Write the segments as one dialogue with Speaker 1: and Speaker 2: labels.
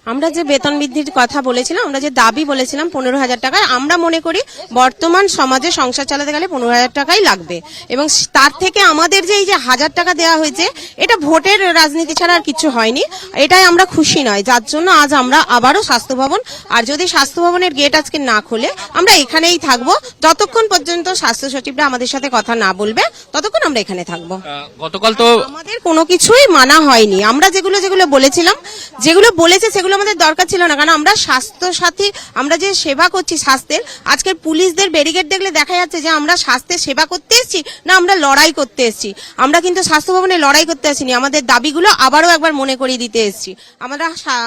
Speaker 1: আমরা যে বেতন বৃদ্ধির কথা বলেছিলাম, আমরা যে দাবি বলেছিলাম 15,000 টাকা, আমরা মনে করি বর্তমান সমাজে সংসার চালাতে গেলে 15,000 টাকাই লাগবে। এবং তার থেকে আমাদের যে এই যে 1,000 টাকা দেওয়া হয়েছে, এটা ভোটের রাজনীতি ছাড়া আর কিছু হয়নি, এটাই আমরা খুশি নয়। যার জন্য আজ আমরা আবারও স্বাস্থ্য ভবন, আর যদি স্বাস্থ্য ভবনের গেট আজকে না খোলে আমরা এখানেই থাকবো, যতক্ষণ পর্যন্ত স্বাস্থ্য সচিবরা আমাদের সাথে কথা না বলবে ততক্ষণ আমরা এখানে থাকবো।
Speaker 2: গতকাল তো
Speaker 1: আমাদের কোনো কিছুই মানা হয়নি, আমরা যেগুলো বলেছিলাম, যেগুলো বলেছে সেগুলো আমাদের দরকার ছিল না, কারণ আমরা স্বাস্থ্য সাথী, আমরা যে সেবা করছি স্বাস্থ্যের, আজকের পুলিশদের ব্যারিকেড দেখলে দেখা যাচ্ছে যে আমরা স্বাস্থ্যের সেবা করতে এসেছি না আমরা লড়াই করতে এসেছি। আমরা কিন্তু স্বাস্থ্য ভবনে লড়াই করতে আসিনি, আমাদের দাবিগুলো আবারও একবার মনে করিয়ে দিতে এসেছি। আমরা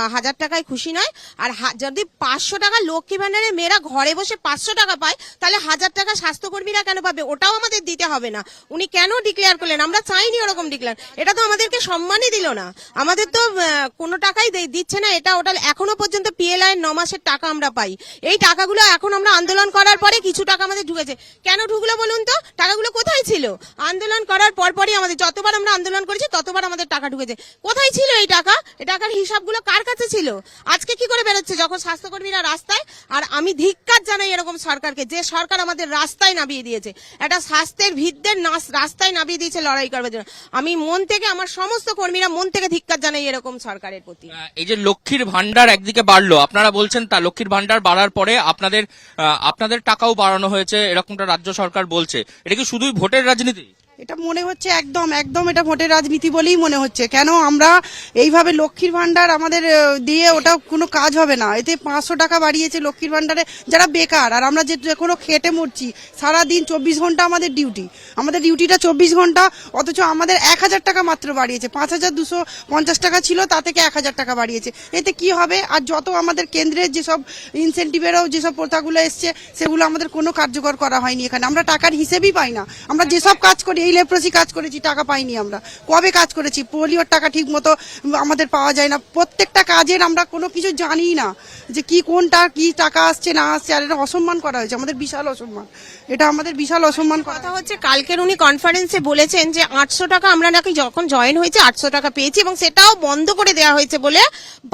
Speaker 1: 1,000 টাকায় খুশি নয়, আর যদি 500 টাকা লক্ষ্মী ভান্ডারে মেয়েরা ঘরে বসে 500 টাকা পায়, তাহলে 1,000 টাকা স্বাস্থ্যকর্মীরা কেন পাবে? ওটাও আমাদের দিতে হবে না। উনি কেন ডিক্লেয়ার করলেন? আমরা চাইনি ওরকম ডিক্লেয়ার, এটা তো আমাদেরকে সম্মানই দিল না, আমাদের তো কোনো টাকাই দিচ্ছে না। এটা ওটা এখনো পর্যন্ত পিএলআই 9 মাসের টাকা আমরা পাই, এই টাকাগুলো এখন আমরা আন্দোলন করার পরে কিছু টাকা আমাদের ঢুকেছে। কেন ঢুকলো বলুন তো? টাকাগুলো কোথায় ছিল? আন্দোলন করার পরপরই আমাদের, যতবার আমরা আন্দোলন করেছি ততবার আমাদের টাকা ঢুকেছে। কোথায় ছিল এই টাকা? এই টাকার হিসাবগুলো কার কাছে ছিল? আজকে কি করে বেরোচ্ছে যখন স্বাস্থ্যকর্মীরা রাস্তায়? আর আমি ধিক্কার জানাই এরকম সরকারকে, যে সরকার আমাদের রাস্তায় নামিয়ে দিয়েছে, একটা স্বাস্থ্যের ভিতদের রাস্তায় নামিয়ে দিয়েছে লড়াই করবার জন্য। আমি মন থেকে, আমার সমস্ত কর্মীরা মন থেকে ধিক্কার জানাই এরকম সরকারের প্রতি।
Speaker 2: এই যে লক্ষ্মীর ভান্ডার একদিকে বাড়লো, আপনারা বলছেন তা লক্ষ্মীর ভান্ডার বাড়ার পরে আপনাদের টাকাও বাড়ানো হয়েছে, এরকমটা রাজ্য সরকার বলছে, এটা কি শুধুই ভোটের রাজনীতি?
Speaker 3: এটা মনে হচ্ছে একদম এটা ভোটের রাজনীতি বলেই মনে হচ্ছে। কেন আমরা এইভাবে লক্ষ্মীর ভান্ডার আমাদের দিয়ে ওটা কোনো কাজ হবে না। এতে 500 টাকা বাড়িয়েছে লক্ষ্মীর ভান্ডারে যারা বেকার, আর আমরা যে কোনো খেটে মরছি সারাদিন, 24 ঘন্টা আমাদের ডিউটিটা 24 ঘন্টা, অথচ আমাদের 1,000 টাকা মাত্র বাড়িয়েছে। 5,250 টাকা ছিল, তা থেকে 1,000 টাকা বাড়িয়েছে। এতে কি হবে? আর যত আমাদের কেন্দ্রের যেসব ইনসেন্টিভেরও যেসব প্রথাগুলো এসছে, সেগুলো আমাদের কোনো কার্যকর করা হয়নি। এখানে আমরা টাকার হিসেবই পাই না। আমরা যেসব কাজ করি, এই লেপ্রোসি কাজ করেছি, টাকা পাইনি। আমরা কবে কাজ করেছি? পোলিওর টাকা ঠিক মতো আমাদের পাওয়া যায় না। প্রত্যেকটা কাজের আমরা কোনো কিছু জানি না যে কোনটা কি টাকা আসছে না আসছে, আর এটা অসম্মান করা হয়েছে, আমাদের বিশাল অসম্মান, এটা আমাদের বিশাল অসম্মান কথা
Speaker 1: হচ্ছে। কালকের উনি কনফারেন্সে বলেছেন যে 800 টাকা আমরা নাকি যখন জয়েন হয়েছে 800 টাকা পেয়েছি, এবং সেটাও বন্ধ করে দেওয়া হয়েছে বলে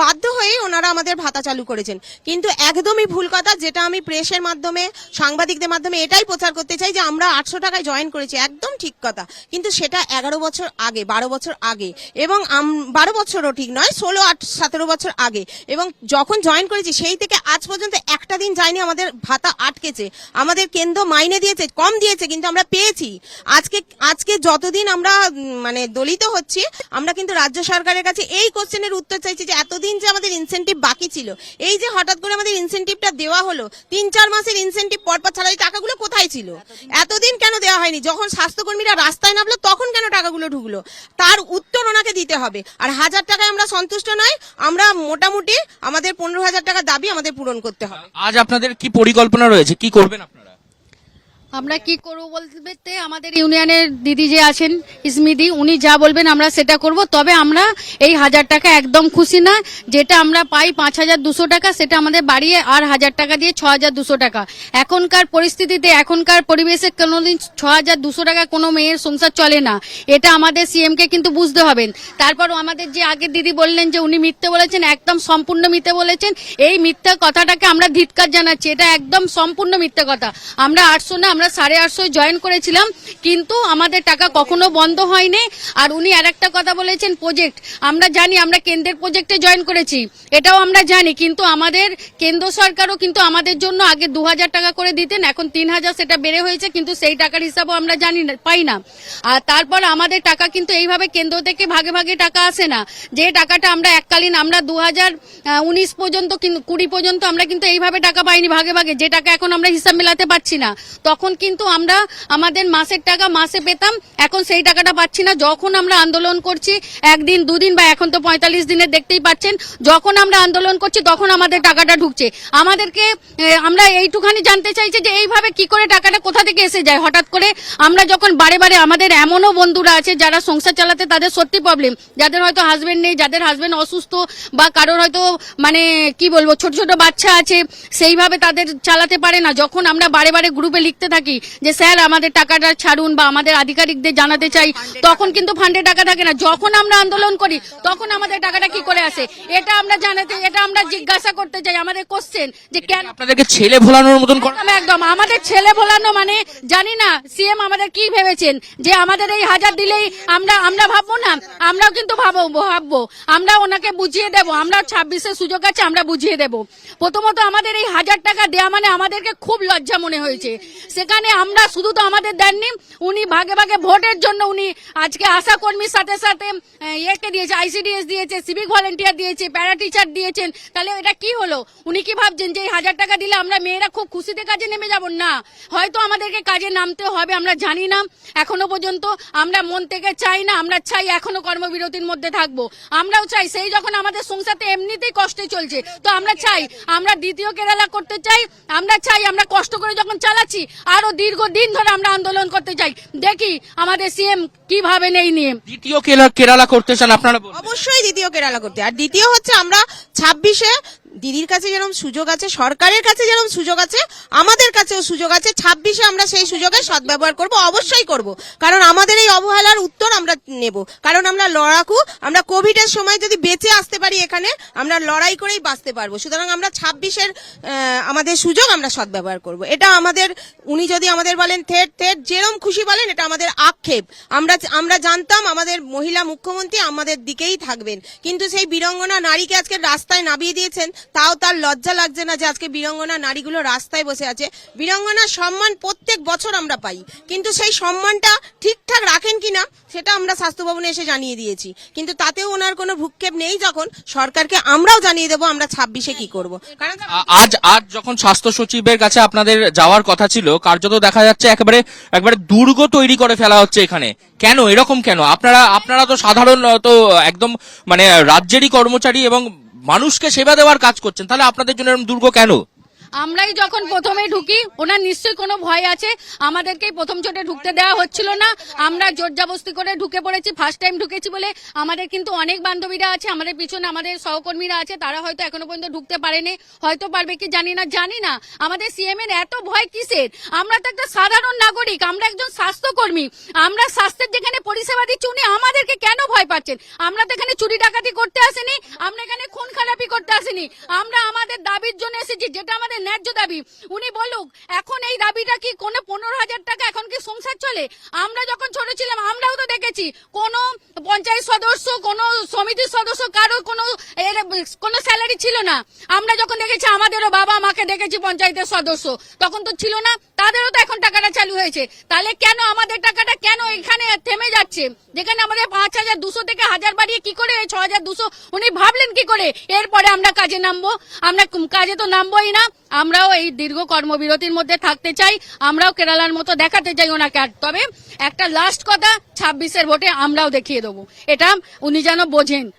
Speaker 1: বাধ্য হয়ে ওনারা আমাদের ভাতা চালু করেছেন। কিন্তু একদমই ভুল কথা, যেটা আমি প্রেসের মাধ্যমে, সাংবাদিকদের মাধ্যমে এটাই প্রচার করতে চাই যে আমরা 800 টাকায় জয়েন করেছি, একদম ঠিক কথা, কিন্তু সেটা 11 বছর আগে, 12 বছর আগে, এবং 12 বছরও ঠিক নয়, 16-17 বছর আগে। এবং যখন জয়েন করেছি সেই থেকে আজ পর্যন্ত একটা দিন যায়নি আমাদের ভাতা আটকেছে। আমাদের কেন্দ্র মাইনে দিয়েছে, কম দিয়েছে, কিন্তু আমরা পেয়েছি। আজকে যতদিন আমরা মানে দলিত হচ্ছি, আমরা কিন্তু রাজ্য সরকারের কাছে এই কোশ্চেনের উত্তর চাইছি যে এতদিন যে আমাদের ইনসেন্টিভ বাকি ছিল, এই যে হঠাৎ করে আমাদের ইনসেন্টিভটা দেওয়া হলো, 3-4 মাসের ইনসেন্টিভ পরপর ছাড়া, এই টাকাগুলো কোথায় ছিল? এতদিন কেন দেওয়া হয়নি? যখন স্বাস্থ্যকর্মীরা রাস্তায় নামলো তখন কেন টাকাগুলো ঢুকলো? তার উত্তর ওনাকে দিতে হবে। আর 1,000 টাকায় আমরা সন্তুষ্ট নয়, আমরা মোটামুটি আমাদের 15,000 টাকা দাবি আমাদের পূরণ করতে হবে।
Speaker 2: আজ আপনাদের কি পরিকল্পনা রয়েছে, কি করবেন আপনারা?
Speaker 4: আমরা কি করবো বলতে, আমাদের ইউনিয়নের দিদি যে আছেন ইসমিদি, উনি যা বলবেন আমরা সেটা করব। তবে আমরা এই 1,000 টাকা একদম খুশি না। যেটা আমরা পাই 5,200 টাকা, সেটা আমাদের বাড়িয়ে আর 1,000 টাকা দিয়ে 6,200 টাকা। এখনকার পরিস্থিতিতে, এখনকার পরিবেশে কোনোদিন 6,200 টাকা কোনো মেয়ের সংসার চলে না। এটা আমাদের সিএম কে কিন্তু বুঝতে হবে। তারপর আমাদের যে আগের দিদি বললেন যে উনি মিথ্যে বলেছেন, একদম সম্পূর্ণ মিথ্যে বলেছেন। এই মিথ্যা কথাটাকে আমরা ধিক্কার জানাচ্ছি, এটা একদম সম্পূর্ণ মিথ্যে কথা। আমরা 800 না, আমরা 850 জয়েন করেছিলাম, কিন্তু আমাদের টাকা কখনো বন্ধ হয়নি। আর উনি আরেকটা কথা বলেছেন প্রজেক্ট, আমরা জানি আমরা কেন্দ্রের প্রজেক্টে জয়েন করেছি, এটাও আমরা জানি, কিন্তু আমাদের কেন্দ্র সরকারও কিন্তু আমাদের জন্য আগে 2,000 টাকা করে দিতেন, এখন 3,000 সেটা বেড়ে হয়েছে, কিন্তু সেই টাকার হিসাবও আমরা জানি না, পাই না। আর তারপর আমাদের টাকা কিন্তু এইভাবে কেন্দ্র থেকে ভাগে ভাগে টাকা আসে না। যে টাকাটা আমরা এককালীন, আমরা 2019 পর্যন্ত, 20 পর্যন্ত আমরা কিন্তু এইভাবে টাকা পাইনি ভাগে ভাগে, যে টাকা এখন আমরা হিসাব মেলাতে পারছি না। তখন কিন্তু আমরা আমাদের মাসের টাকা মাসে পেতাম, এখন সেই টাকাটা পাচ্ছি না। যখন আমরা আন্দোলন করছি, একদিন দুদিন বা এখন তো 45 দিনের দেখতেই পাচ্ছেন, যখন আমরা আন্দোলন করছি তখন আমাদের টাকাটা ঢুকছে। আমাদেরকে আমরা এইটুখানি জানতে চাইছি যে এইভাবে কি করে টাকাটা কোথা থেকে এসে যায় হঠাৎ করে। আমরা যখন বারে বারে, আমাদের এমনও বন্ধুরা আছে যারা সংসার চালাতে তাদের সত্যি প্রবলেম, যাদের হয়তো হাজবেন্ড নেই, যাদের হাজবেন্ড অসুস্থ, বা কারোর হয়তো মানে কি বলবো ছোট ছোট বাচ্চা আছে, সেইভাবে তাদের চালাতে পারে না। যখন আমরা বারে বারে গ্রুপে লিখতে থাকি থাকি যে স্যার আমাদের টাকাটা ছাড়ুন বা আমাদের আধিকারিকদের জানাতে চাই, তখন কিন্তু ফান্ডে টাকা থাকে না। যখন আমরা আন্দোলন করি তখন আমাদের টাকাটা কি করে আসে এটা আমরা জিজ্ঞাসা করতে চাই। আমাদের কোশ্চেন যে কেন
Speaker 2: আপনাদেরকে ছেলে ভোলানোর মতন করা
Speaker 4: একদম একদম আমাদের ছেলে ভোলানো, মানে জানি না সিএম আমাদের কি ভেবেছেন যে আমাদের এই 1000 দিলেই আমরা ভাববো না, আমরাও কিন্তু ভাববো আমরা ওনাকে বুঝিয়ে দেব, আমরা 26-এর সুযোগ আছে, আমরা বুঝিয়ে দেব। প্রথমত আমাদের এই 1000 টাকা দেয়া মানে আমাদেরকে খুব লজ্জা মনে হয়েছে। সেখানে আমরা শুধু তো আমাদের দেননি, উনি ভাগে ভাগে ভোটের জন্য উনি আজকে আশা কর্মীর সাথে সাথে ইয়েকে দিয়েছে, আইসিডিএস দিয়েছে, সিভিক ভলেন্টিয়ার দিয়েছে, প্যারা টিচার দিয়েছেন। তাহলে এটা কি হলো? উনি কি ভাবছেন যে এই 1000 টাকা দিলে আমরা মেয়েরা খুব খুশিতে কাজে নেমে যাব? না, হয়তো আমাদেরকে কাজে নামতে হবে, আমরা জানি না। এখনো পর্যন্ত আমরা মন থেকে চাই না, আমরা চাই এখনো কর্মবিরতির মধ্যে থাকবো। আমরাও চাই, সেই যখন আমাদের সংসারতে এমনিতেই কষ্টে চলছে, তো আমরা চাই আমরা দ্বিতীয় কেরালা করতে চাই। আমরা চাই আমরা কষ্ট করে যখন চালাচ্ছি আরো দীর্ঘদিন ধরে আমরা আন্দোলন করতে চাই। দেখি আমাদের সিএম কিভাবে নেই নিয়ে
Speaker 2: দ্বিতীয় কেরালা করতে চান আপনারা?
Speaker 1: অবশ্যই দ্বিতীয় কেরালা করতে। আর দ্বিতীয় হচ্ছে আমরা 26-এ দিদির কাছে যেরকম সুযোগ আছে, সরকারের কাছে যেরকম সুযোগ আছে, আমাদের কাছেও সুযোগ আছে। 26-এ আমরা সেই সুযোগের সদ্ব্যবহার করব, অবশ্যই করব। কারণ আমাদের এই অবহেলার উত্তর আমরা নেব, কারণ আমরা লড়াকু। আমরা কোভিডের সময় যদি বেঁচে আসতে পারি এখানে, আমরা লড়াই করেই বাঁচতে পারবো। সুতরাং আমরা 26-এর আমাদের সুযোগ আমরা সদ্ব্যবহার করব। এটা আমাদের, উনি যদি আমাদের বলেন থেট যেরকম খুশি বলেন, এটা আমাদের আক্ষেপ। আমরা জানতাম আমাদের মহিলা মুখ্যমন্ত্রী আমাদের দিকেই থাকবেন, কিন্তু সেই বীরাঙ্গনা নারীকে আজকে রাস্তায় নামিয়ে দিয়েছেন। তাও তার লজ্জা লাগছে না যে আজকে বীরাঙ্গনা নারীগুলো রাস্তায় বসে আছে? বীরাঙ্গনার সম্মান প্রত্যেক বছর আমরা পাই, কিন্তু সেই সম্মানটা ঠিকঠাক রাখেন কিনা সেটা আমরা স্বাস্থ্য ভবনে এসে জানিয়ে দিয়েছি, কিন্তু তাতেও ওনার কোনো ভ্রুক্ষেপ নেই। যখন সরকারকে আমরাও জানিয়ে দেবো আমরা 26-এ কি করব। কারণ
Speaker 2: আজ যখন স্বাস্থ্য সচিবের কাছে আপনাদের যাওয়ার কথা ছিল, কার্যত দেখা যাচ্ছে একেবারে দুর্গ তৈরি করে ফেলা হচ্ছে এখানে। কেন এরকম কেন? আপনারা তো সাধারণ, তো একদম মানে রাজ্যেরই কর্মচারী এবং মানুষকে সেবা দেওয়ার কাজ করছেন, তাহলে আপনাদের জন্য এরকম দুর্গ কেন?
Speaker 4: আমরাই যখন প্রথমে ঢুকি, ওনার নিশ্চয়ই কোনো ভয় আছে, আমাদেরকেই প্রথম চোটে ঢুকতে দেওয়া হচ্ছিল না। আমরা জোরজাবস্তি করে ঢুকে পড়েছি, ফার্স্ট টাইম ঢুকেছি বলে। আমাদের কিন্তু অনেক বান্ধবীরা আছে, আমাদের পিছনে আমাদের সহকর্মীরা আছে, তারা হয়তো এখনো পর্যন্ত ঢুকতে পারেনি, হয়তো পারবে কি জানি না। আমাদের সিএম এর এত ভয় কিসের? আমরা তো একটা সাধারণ নাগরিক, আমরা একজন স্বাস্থ্যকর্মী, আমরা স্বাস্থ্যের যেখানে পরিষেবা দিচ্ছি, উনি আমাদেরকে কেন ভয় পাচ্ছেন? আমরা তো এখানে চুরি ডাকাতি করতে আসিনি, আমরা এখানে খুন খারাপি করতে আসিনি, আমরা আমাদের দাবির জন্য এসেছি, যেটা আমাদের ন্যায্য দাবি। উনি বলুক এখন এই দাবিটা কি কোনো 15,000 টাকা এখন কি সংসার চলে? আমরা যখন ছোট ছিলাম আমরাও তো দেখেছি কোন পঞ্চায়েত সদস্য, কোন সমিতির সদস্য কারো কোনো স্যালারি ছিল না। আমরা যখন দেখেছি আমাদেরও বাবা মাকে দেখেছি পঞ্চায়েতের সদস্য, তখন তো ছিল না, তাদেরও তো এখন টাকাটা চালু হয়েছে। তাহলে কেন আমাদের টাকাটা কেন এখানে থেমে যাচ্ছে? যেখানে আমাদের 5,200 থেকে 1000 বাড়িয়ে কি করে 6,200 উনি ভাবলেন কি করে? এরপরে আমরা কাজে নামবো? আমরা কাজে তো নামবোই না। আমরাও এই দীর্ঘ কর্মবিরতির মধ্যে থাকতে চাই, আমরাও কেরালার মতো দেখাতে চাই ওনাকে। আর তবে একটা লাস্ট কথা, 26-এর ভোটে আমরাও দেখিয়ে দেবো, এটা উনি যেন বোঝেন।